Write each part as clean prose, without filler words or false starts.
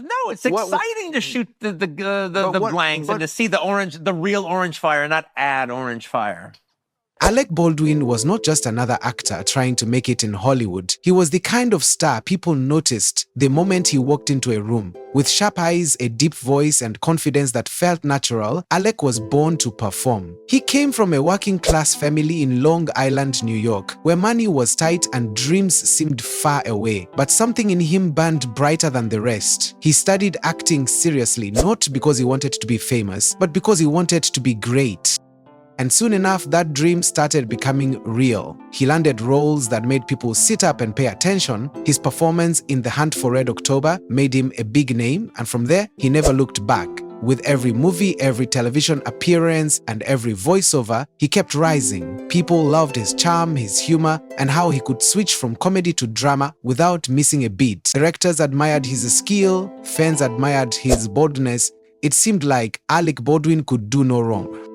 No, it's exciting to shoot the blanks and to see the real orange fire, not add orange fire. Alec Baldwin was not just another actor trying to make it in Hollywood. He was the kind of star people noticed the moment he walked into a room. With sharp eyes, a deep voice, and confidence that felt natural, Alec was born to perform. He came from a working-class family in Long Island, New York, where money was tight and dreams seemed far away. But something in him burned brighter than the rest. He studied acting seriously, not because he wanted to be famous, but because he wanted to be great. And soon enough, that dream started becoming real. He landed roles that made people sit up and pay attention. His performance in The Hunt for Red October made him a big name, and from there, he never looked back. With every movie, every television appearance, and every voiceover, he kept rising. People loved his charm, his humor, and how he could switch from comedy to drama without missing a beat. Directors admired his skill, fans admired his boldness. It seemed like Alec Baldwin could do no wrong.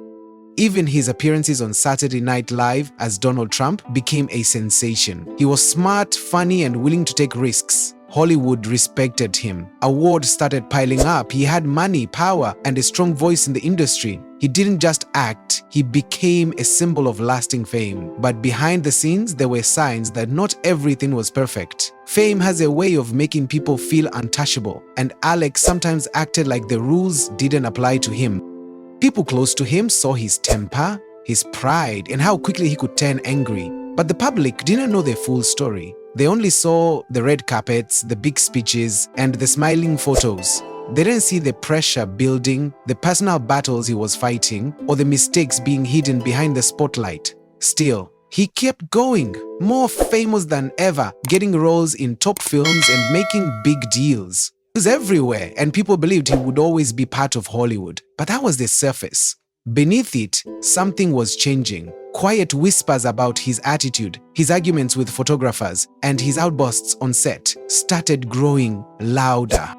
Even his appearances on Saturday Night Live as Donald Trump became a sensation. He was smart, funny, and willing to take risks. Hollywood respected him. Awards started piling up. He had money, power, and a strong voice in the industry. He didn't just act, he became a symbol of lasting fame. But behind the scenes, there were signs that not everything was perfect. Fame has a way of making people feel untouchable, and Alec sometimes acted like the rules didn't apply to him. People close to him saw his temper, his pride, and how quickly he could turn angry. But the public didn't know the full story. They only saw the red carpets, the big speeches, and the smiling photos. They didn't see the pressure building, the personal battles he was fighting, or the mistakes being hidden behind the spotlight. Still, he kept going, more famous than ever, getting roles in top films and making big deals. He was everywhere, and people believed he would always be part of Hollywood. But that was the surface. Beneath it, something was changing. Quiet whispers about his attitude, his arguments with photographers, and his outbursts on set started growing louder.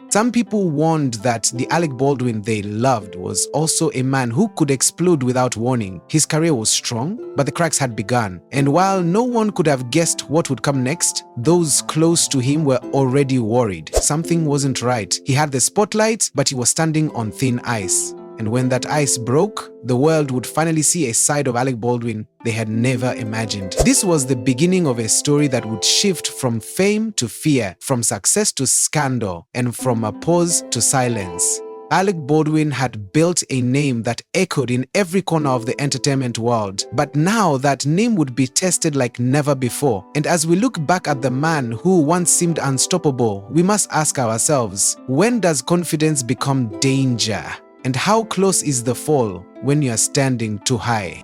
Some people warned that the Alec Baldwin they loved was also a man who could explode without warning. His career was strong, but the cracks had begun. And while no one could have guessed what would come next, those close to him were already worried. Something wasn't right. He had the spotlight, but he was standing on thin ice. And when that ice broke, the world would finally see a side of Alec Baldwin they had never imagined. This was the beginning of a story that would shift from fame to fear, from success to scandal, and from applause to silence. Alec Baldwin had built a name that echoed in every corner of the entertainment world. But now that name would be tested like never before. And as we look back at the man who once seemed unstoppable, we must ask ourselves, when does confidence become danger? And how close is the fall when you are standing too high?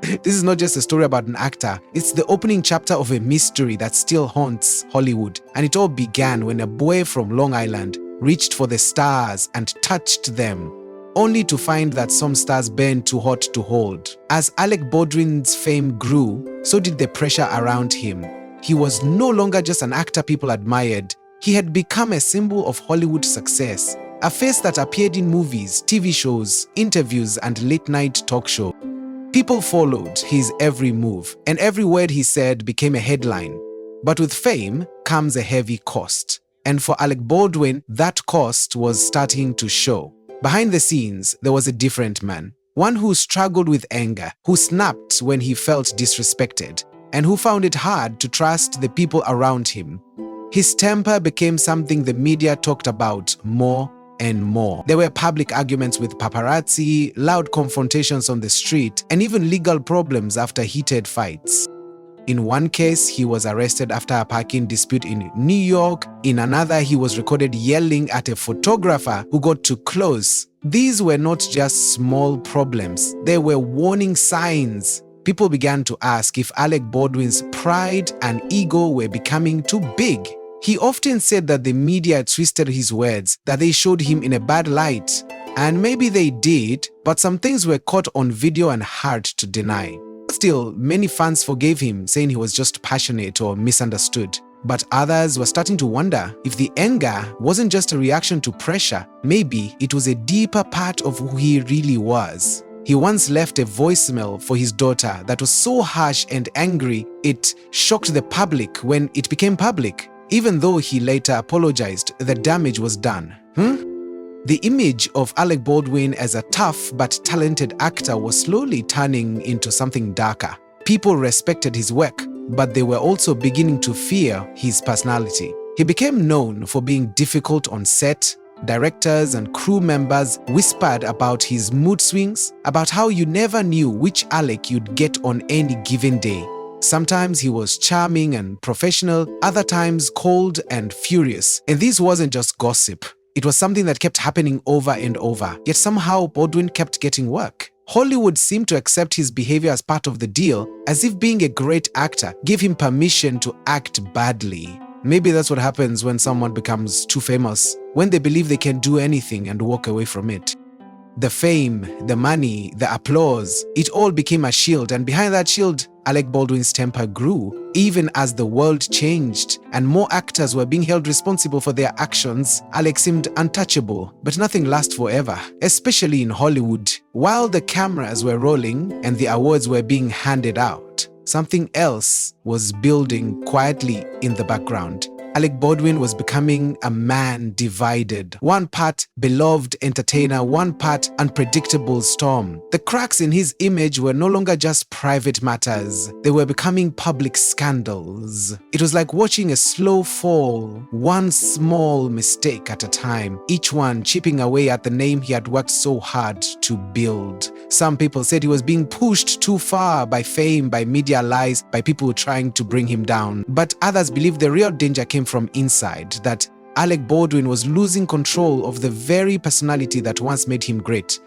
This is not just a story about an actor. It's the opening chapter of a mystery that still haunts Hollywood. And it all began when a boy from Long Island reached for the stars and touched them, only to find that some stars burned too hot to hold. As Alec Baldwin's fame grew, so did the pressure around him. He was no longer just an actor people admired. He had become a symbol of Hollywood success. A face that appeared in movies, TV shows, interviews, and late-night talk shows. People followed his every move, and every word he said became a headline. But with fame comes a heavy cost. And for Alec Baldwin, that cost was starting to show. Behind the scenes, there was a different man. One who struggled with anger, who snapped when he felt disrespected, and who found it hard to trust the people around him. His temper became something the media talked about more and more. There were public arguments with paparazzi, loud confrontations on the street, and even legal problems after heated fights. In one case, he was arrested after a parking dispute in New York. In another, he was recorded yelling at a photographer who got too close. These were not just small problems, they were warning signs. People began to ask if Alec Baldwin's pride and ego were becoming too big. He often said that the media twisted his words, that they showed him in a bad light. And maybe they did, but some things were caught on video and hard to deny. Still, many fans forgave him, saying he was just passionate or misunderstood. But others were starting to wonder if the anger wasn't just a reaction to pressure. Maybe it was a deeper part of who he really was. He once left a voicemail for his daughter that was so harsh and angry, it shocked the public when it became public. Even though he later apologized, the damage was done. The image of Alec Baldwin as a tough but talented actor was slowly turning into something darker. People respected his work, but they were also beginning to fear his personality. He became known for being difficult on set. Directors and crew members whispered about his mood swings, about how you never knew which Alec you'd get on any given day. Sometimes he was charming and professional, other times cold and furious. And this wasn't just gossip. It was something that kept happening over and over. Yet somehow Baldwin kept getting work. Hollywood seemed to accept his behavior as part of the deal, as if being a great actor gave him permission to act badly. Maybe that's what happens when someone becomes too famous, when they believe they can do anything and walk away from it. The fame, the money, the applause, it all became a shield, and behind that shield, Alec Baldwin's temper grew. Even as the world changed and more actors were being held responsible for their actions, Alec seemed untouchable, but nothing lasts forever, especially in Hollywood. While the cameras were rolling and the awards were being handed out, something else was building quietly in the background. Alec Baldwin was becoming a man divided. One part beloved entertainer, one part unpredictable storm. The cracks in his image were no longer just private matters. They were becoming public scandals. It was like watching a slow fall, one small mistake at a time, each one chipping away at the name he had worked so hard to build. Some people said he was being pushed too far by fame, by media lies, by people trying to bring him down. But others believed the real danger came from inside, that Alec Baldwin was losing control of the very personality that once made him great.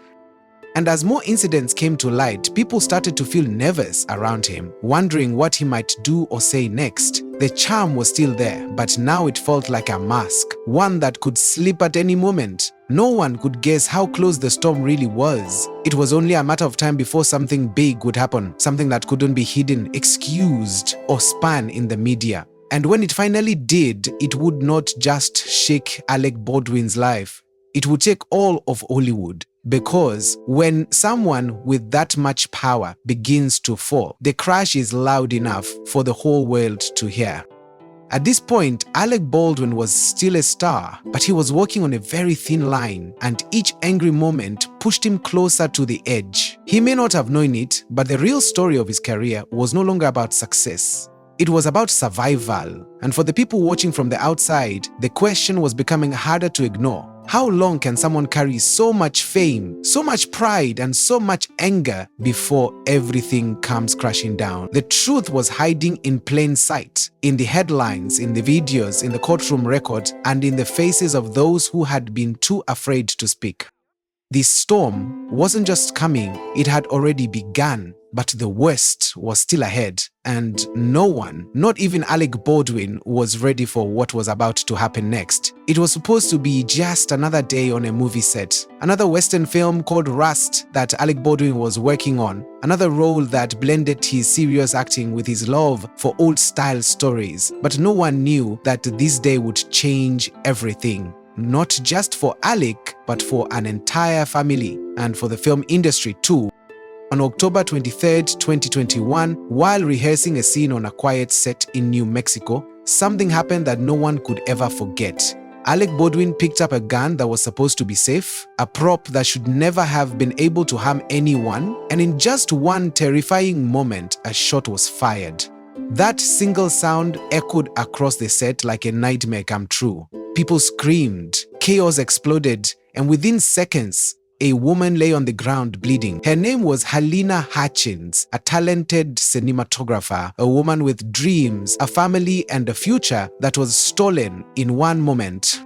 And as more incidents came to light, people started to feel nervous around him, wondering what he might do or say next. The charm was still there, but now it felt like a mask, one that could slip at any moment. No one could guess how close the storm really was. It was only a matter of time before something big would happen, something that couldn't be hidden, excused, or spun in the media. And when it finally did, it would not just shake Alec Baldwin's life. It would take all of Hollywood. Because when someone with that much power begins to fall, the crash is loud enough for the whole world to hear. At this point, Alec Baldwin was still a star, but he was walking on a very thin line, and each angry moment pushed him closer to the edge. He may not have known it, but the real story of his career was no longer about success. It was about survival. And for the people watching from the outside, the question was becoming harder to ignore. How long can someone carry so much fame, so much pride, and so much anger before everything comes crashing down? The truth was hiding in plain sight, in the headlines, in the videos, in the courtroom record, and in the faces of those who had been too afraid to speak. This storm wasn't just coming, it had already begun, but the worst was still ahead, and no one, not even Alec Baldwin, was ready for what was about to happen next. It was supposed to be just another day on a movie set, another Western film called Rust that Alec Baldwin was working on, another role that blended his serious acting with his love for old-style stories. But no one knew that this day would change everything. Not just for Alec, but for an entire family, and for the film industry too. On October 23rd, 2021, while rehearsing a scene on a quiet set in New Mexico, something happened that no one could ever forget. Alec Baldwin picked up a gun that was supposed to be safe, a prop that should never have been able to harm anyone, and in just one terrifying moment, a shot was fired. That single sound echoed across the set like a nightmare come true. People screamed, chaos exploded, and within seconds, a woman lay on the ground bleeding. Her name was Halyna Hutchins, a talented cinematographer, a woman with dreams, a family, and a future that was stolen in one moment.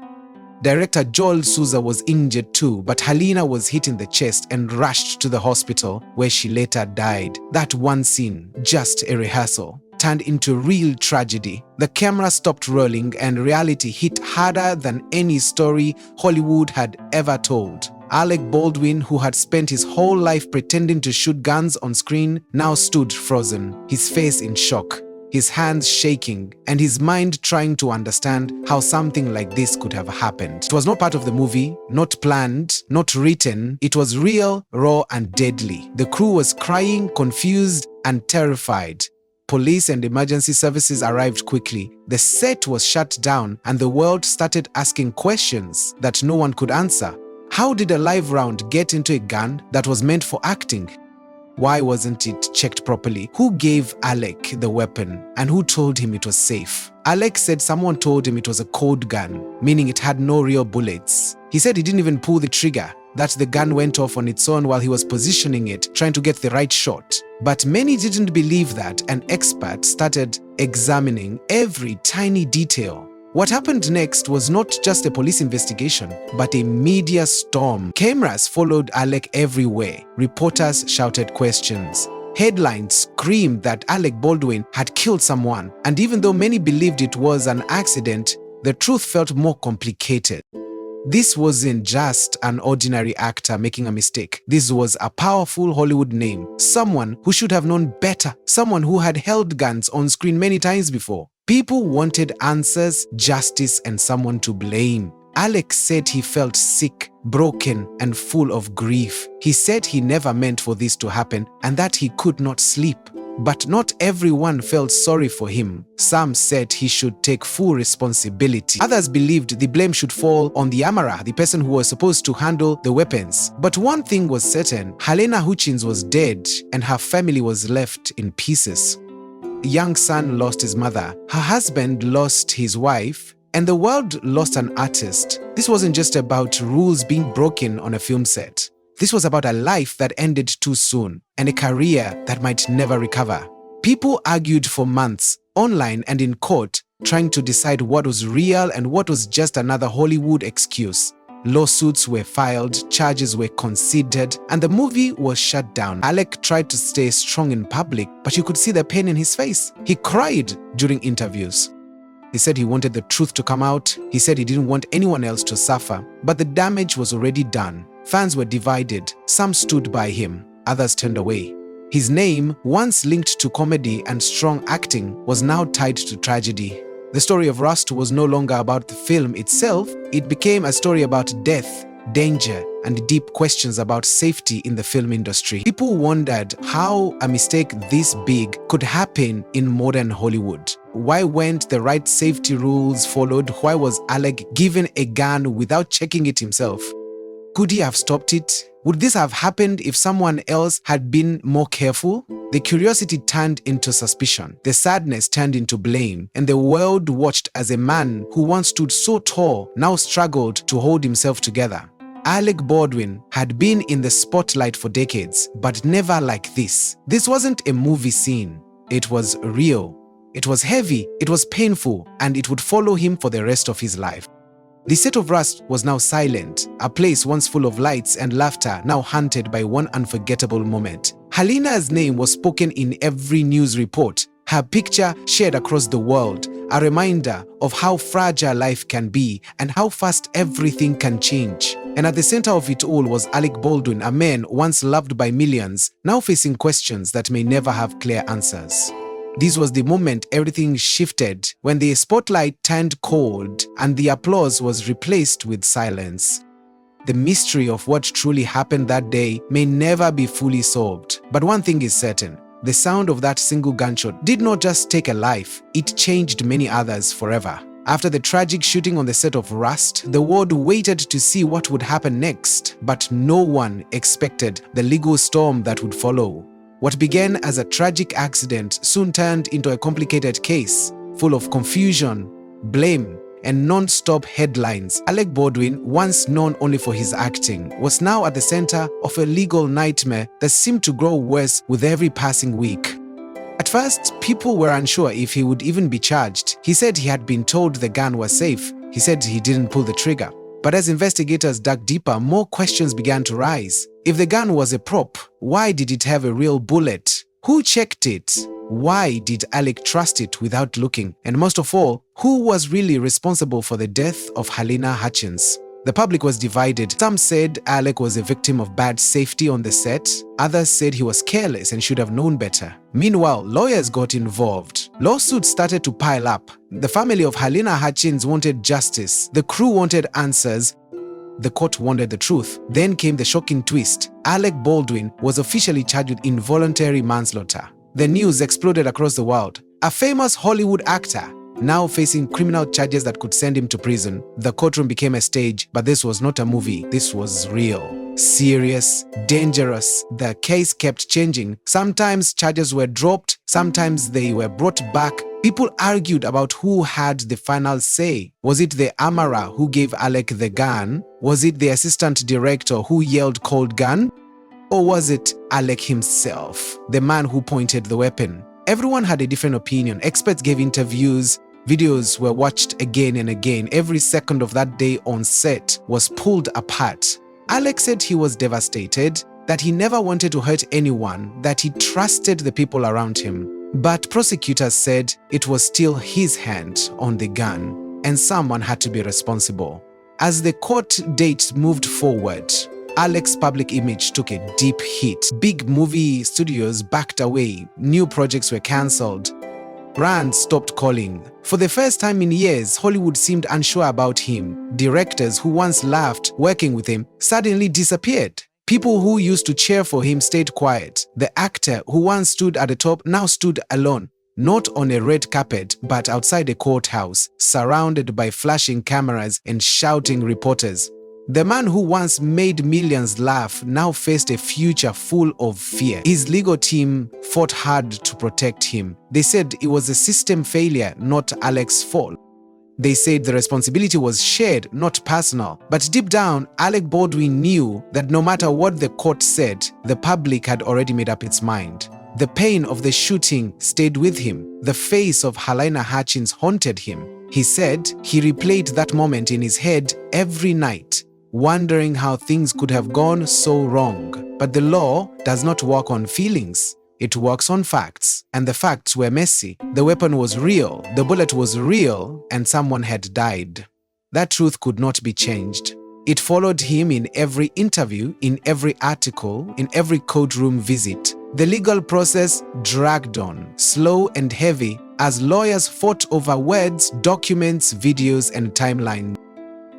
Director Joel Souza was injured too, but Halyna was hit in the chest and rushed to the hospital, where she later died. That one scene, just a rehearsal, turned into real tragedy. The camera stopped rolling and reality hit harder than any story Hollywood had ever told. Alec Baldwin, who had spent his whole life pretending to shoot guns on screen, now stood frozen, his face in shock, his hands shaking, and his mind trying to understand how something like this could have happened. It was not part of the movie, not planned, not written. It was real, raw, and deadly. The crew was crying, confused, and terrified. Police and emergency services arrived quickly. The set was shut down and the world started asking questions that no one could answer. How did a live round get into a gun that was meant for acting? Why wasn't it checked properly? Who gave Alec the weapon and who told him it was safe? Alec said someone told him it was a cold gun, meaning it had no real bullets. He said he didn't even pull the trigger, that the gun went off on its own while he was positioning it, trying to get the right shot. But many didn't believe that, and experts started examining every tiny detail. What happened next was not just a police investigation, but a media storm. Cameras followed Alec everywhere. Reporters shouted questions. Headlines screamed that Alec Baldwin had killed someone. And even though many believed it was an accident, the truth felt more complicated. This wasn't just an ordinary actor making a mistake. This was a powerful Hollywood name. Someone who should have known better. Someone who had held guns on screen many times before. People wanted answers, justice, and someone to blame. Alec said he felt sick, broken, and full of grief. He said he never meant for this to happen and that he could not sleep. But not everyone felt sorry for him. Some said he should take full responsibility. Others believed the blame should fall on the armorer, the person who was supposed to handle the weapons. But one thing was certain, Helena Hutchins was dead and her family was left in pieces. A young son lost his mother, her husband lost his wife, and the world lost an artist. This wasn't just about rules being broken on a film set. This was about a life that ended too soon and a career that might never recover. People argued for months, online and in court, trying to decide what was real and what was just another Hollywood excuse. Lawsuits were filed, charges were considered, and the movie was shut down. Alec tried to stay strong in public, but you could see the pain in his face. He cried during interviews. He said he wanted the truth to come out. He said he didn't want anyone else to suffer. But the damage was already done. Fans were divided. Some stood by him. Others turned away. His name, once linked to comedy and strong acting, was now tied to tragedy. The story of Rust was no longer about the film itself. It became a story about death, danger, and deep questions about safety in the film industry. People wondered how a mistake this big could happen in modern Hollywood. Why weren't the right safety rules followed? Why was Alec given a gun without checking it himself? Could he have stopped it? Would this have happened if someone else had been more careful? The curiosity turned into suspicion, the sadness turned into blame, and the world watched as a man who once stood so tall now struggled to hold himself together. Alec Baldwin had been in the spotlight for decades, but never like this. This wasn't a movie scene. It was real. It was heavy, it was painful, and it would follow him for the rest of his life. The set of Rust was now silent, a place once full of lights and laughter, now haunted by one unforgettable moment. Helena's name was spoken in every news report, her picture shared across the world, a reminder of how fragile life can be and how fast everything can change. And at the center of it all was Alec Baldwin, a man once loved by millions, now facing questions that may never have clear answers. This was the moment everything shifted, when the spotlight turned cold and the applause was replaced with silence. The mystery of what truly happened that day may never be fully solved. But one thing is certain, the sound of that single gunshot did not just take a life, it changed many others forever. After the tragic shooting on the set of Rust, the world waited to see what would happen next, but no one expected the legal storm that would follow. What began as a tragic accident soon turned into a complicated case, full of confusion, blame, and non-stop headlines. Alec Baldwin, once known only for his acting, was now at the center of a legal nightmare that seemed to grow worse with every passing week. At first, people were unsure if he would even be charged. He said he had been told the gun was safe. He said he didn't pull the trigger. But as investigators dug deeper, more questions began to rise. If the gun was a prop, why did it have a real bullet? Who checked it? Why did Alec trust it without looking? And most of all, who was really responsible for the death of Helena Hutchins? The public was divided. Some said Alec was a victim of bad safety on the set. Others said he was careless and should have known better. Meanwhile, lawyers got involved. Lawsuits started to pile up. The family of Helena Hutchins wanted justice. The crew wanted answers. The court wanted the truth. Then came the shocking twist. Alec Baldwin was officially charged with involuntary manslaughter. The news exploded across the world. A famous Hollywood actor, now facing criminal charges that could send him to prison. The courtroom became a stage, but this was not a movie. This was real. Serious, dangerous. The case kept changing. Sometimes charges were dropped, sometimes they were brought back. People argued about who had the final say. Was it the armorer who gave Alec the gun? Was it the assistant director who yelled "cold gun"? Or was it Alec himself, the man who pointed the weapon? Everyone had a different opinion. Experts gave interviews. Videos were watched again and again. Every second of that day on set was pulled apart. Alec said he was devastated, that he never wanted to hurt anyone, that he trusted the people around him. But prosecutors said it was still his hand on the gun, and someone had to be responsible. As the court date moved forward, Alec's public image took a deep hit. Big movie studios backed away. New projects were cancelled. Brands stopped calling. For the first time in years, Hollywood seemed unsure about him. Directors who once laughed working with him suddenly disappeared. People who used to cheer for him stayed quiet. The actor who once stood at the top now stood alone, not on a red carpet, but outside a courthouse, surrounded by flashing cameras and shouting reporters. The man who once made millions laugh now faced a future full of fear. His legal team fought hard to protect him. They said it was a system failure, not Alec's fault. They said the responsibility was shared, not personal. But deep down, Alec Baldwin knew that no matter what the court said, the public had already made up its mind. The pain of the shooting stayed with him. The face of Halyna Hutchins haunted him. He said he replayed that moment in his head every night, wondering how things could have gone so wrong. But the law does not work on feelings. It works on facts, and the facts were messy. The weapon was real, the bullet was real, and someone had died. That truth could not be changed. It followed him in every interview, in every article, in every courtroom visit. The legal process dragged on, slow and heavy, as lawyers fought over words, documents, videos, and timelines.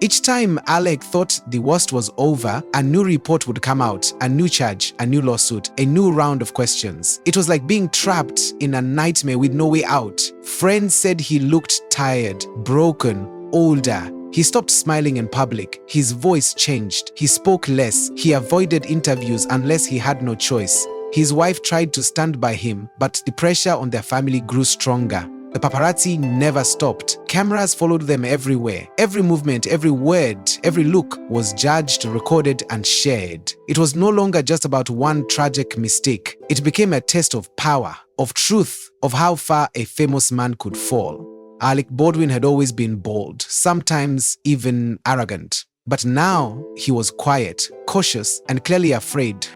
Each time Alec thought the worst was over, a new report would come out, a new charge, a new lawsuit, a new round of questions. It was like being trapped in a nightmare with no way out. Friends said he looked tired, broken, older. He stopped smiling in public. His voice changed. He spoke less. He avoided interviews unless he had no choice. His wife tried to stand by him, but the pressure on their family grew stronger. The paparazzi never stopped. Cameras followed them everywhere. Every movement, every word, every look was judged, recorded, and shared. It was no longer just about one tragic mistake. It became a test of power, of truth, of how far a famous man could fall. Alec Baldwin had always been bold, sometimes even arrogant. But now he was quiet, cautious, and clearly afraid.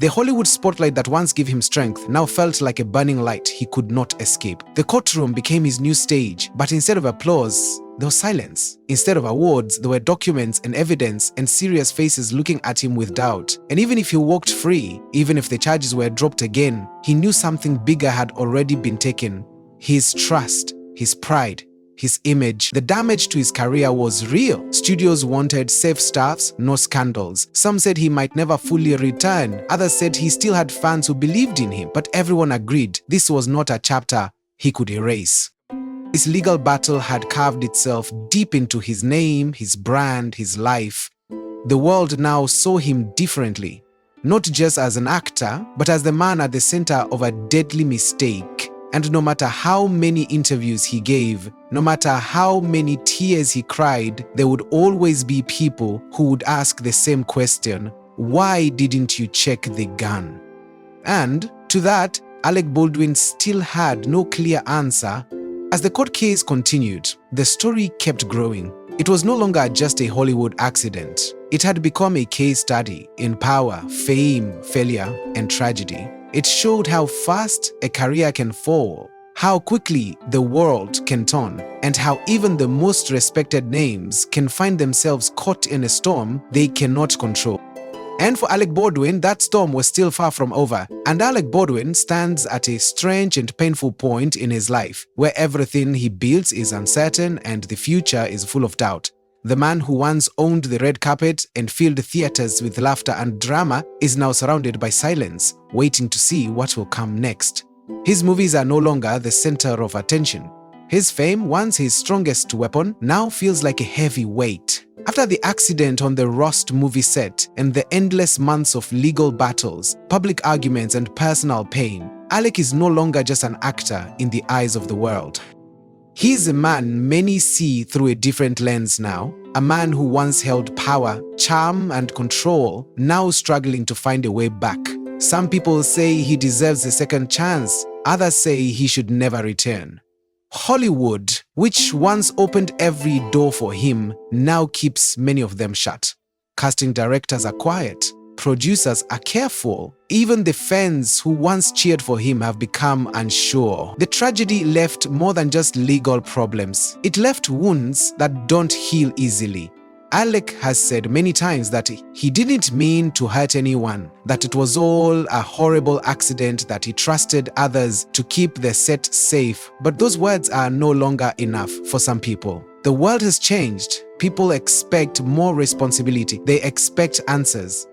The Hollywood spotlight that once gave him strength now felt like a burning light he could not escape. The courtroom became his new stage, but instead of applause, there was silence. Instead of awards, there were documents and evidence and serious faces looking at him with doubt. And even if he walked free, even if the charges were dropped again, he knew something bigger had already been taken. His trust, his pride, his image. The damage to his career was real. Studios wanted safe staffs, no scandals. Some said he might never fully return. Others said he still had fans who believed in him. But everyone agreed this was not a chapter he could erase. His legal battle had carved itself deep into his name, his brand, his life. The world now saw him differently. Not just as an actor, but as the man at the center of a deadly mistake. And no matter how many interviews he gave, no matter how many tears he cried, there would always be people who would ask the same question: why didn't you check the gun? And to that, Alec Baldwin still had no clear answer. As the court case continued, the story kept growing. It was no longer just a Hollywood accident. It had become a case study in power, fame, failure, and tragedy. It showed how fast a career can fall, how quickly the world can turn, and how even the most respected names can find themselves caught in a storm they cannot control. And for Alec Baldwin, that storm was still far from over. And Alec Baldwin stands at a strange and painful point in his life, where everything he builds is uncertain and the future is full of doubt. The man who once owned the red carpet and filled theaters with laughter and drama is now surrounded by silence, waiting to see what will come next. His movies are no longer the center of attention. His fame, once his strongest weapon, now feels like a heavy weight. After the accident on the Rust movie set and the endless months of legal battles, public arguments, and personal pain, Alec is no longer just an actor in the eyes of the world. He's a man many see through a different lens now, a man who once held power, charm, and control, now struggling to find a way back. Some people say he deserves a second chance, others say he should never return. Hollywood, which once opened every door for him, now keeps many of them shut. Casting directors are quiet. Producers are careful. Even the fans who once cheered for him have become unsure. The tragedy left more than just legal problems. It left wounds that don't heal easily. Alec has said many times that he didn't mean to hurt anyone, that it was all a horrible accident, that he trusted others to keep the set safe. But those words are no longer enough for some people. The world has changed. People expect more responsibility. They expect answers.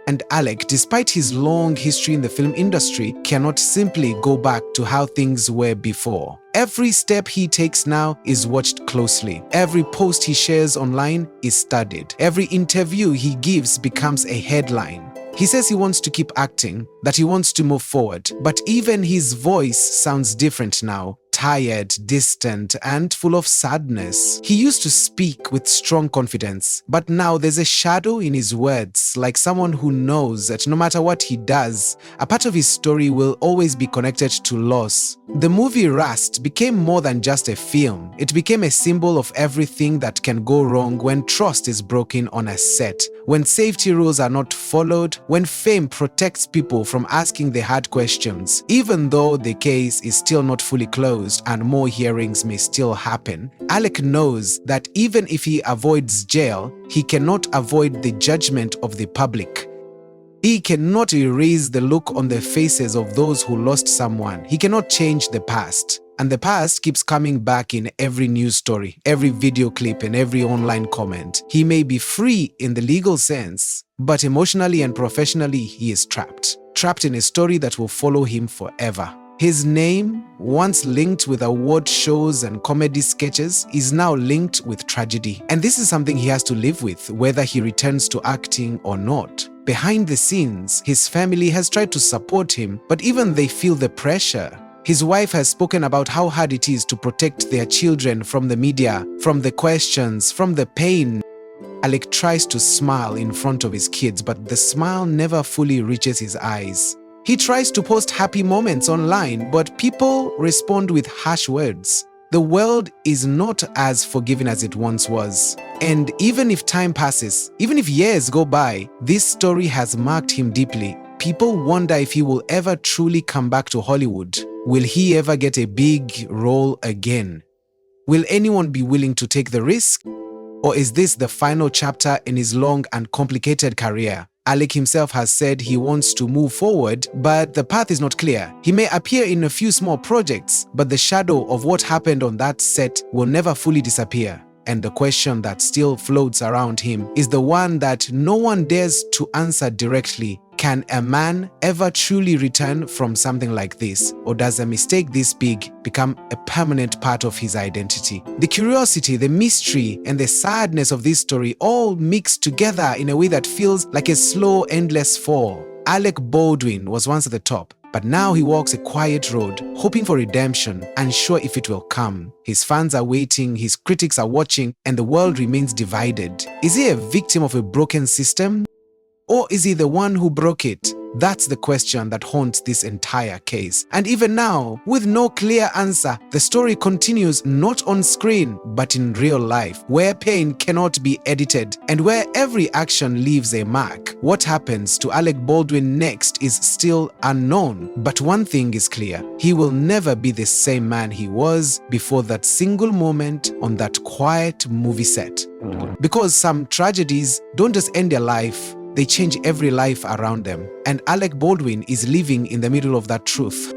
And Alec, despite his long history in the film industry, cannot simply go back to how things were before. Every step he takes now is watched closely. Every post he shares online is studied. Every interview he gives becomes a headline. He says he wants to keep acting, that he wants to move forward, but even his voice sounds different now. Tired, distant, and full of sadness. He used to speak with strong confidence, but now there's a shadow in his words, like someone who knows that no matter what he does, a part of his story will always be connected to loss. The movie Rust became more than just a film. It became a symbol of everything that can go wrong when trust is broken on a set, when safety rules are not followed, when fame protects people from asking the hard questions. Even though the case is still not fully closed, and more hearings may still happen, Alec knows that even if he avoids jail, he cannot avoid the judgment of the public. He cannot erase the look on the faces of those who lost someone. He cannot change the past. And the past keeps coming back in every news story, every video clip, and every online comment. He may be free in the legal sense, but emotionally and professionally, he is trapped. Trapped in a story that will follow him forever. His name, once linked with award shows and comedy sketches, is now linked with tragedy. And this is something he has to live with, whether he returns to acting or not. Behind the scenes, his family has tried to support him, but even they feel the pressure. His wife has spoken about how hard it is to protect their children from the media, from the questions, from the pain. Alec tries to smile in front of his kids, but the smile never fully reaches his eyes. He tries to post happy moments online, but people respond with harsh words. The world is not as forgiving as it once was. And even if time passes, even if years go by, this story has marked him deeply. People wonder if he will ever truly come back to Hollywood. Will he ever get a big role again? Will anyone be willing to take the risk? Or is this the final chapter in his long and complicated career? Alec himself has said he wants to move forward, but the path is not clear. He may appear in a few small projects, but the shadow of what happened on that set will never fully disappear. And the question that still floats around him is the one that no one dares to answer directly. Can a man ever truly return from something like this? Or does a mistake this big become a permanent part of his identity? The curiosity, the mystery, and the sadness of this story all mixed together in a way that feels like a slow, endless fall. Alec Baldwin was once at the top, but now he walks a quiet road, hoping for redemption, unsure if it will come. His fans are waiting, his critics are watching, and the world remains divided. Is he a victim of a broken system? Or is he the one who broke it? That's the question that haunts this entire case. And even now, with no clear answer, the story continues not on screen, but in real life, where pain cannot be edited and where every action leaves a mark. What happens to Alec Baldwin next is still unknown. But one thing is clear, he will never be the same man he was before that single moment on that quiet movie set. Because some tragedies don't just end their life, they change every life around them. And Alec Baldwin is living in the middle of that truth.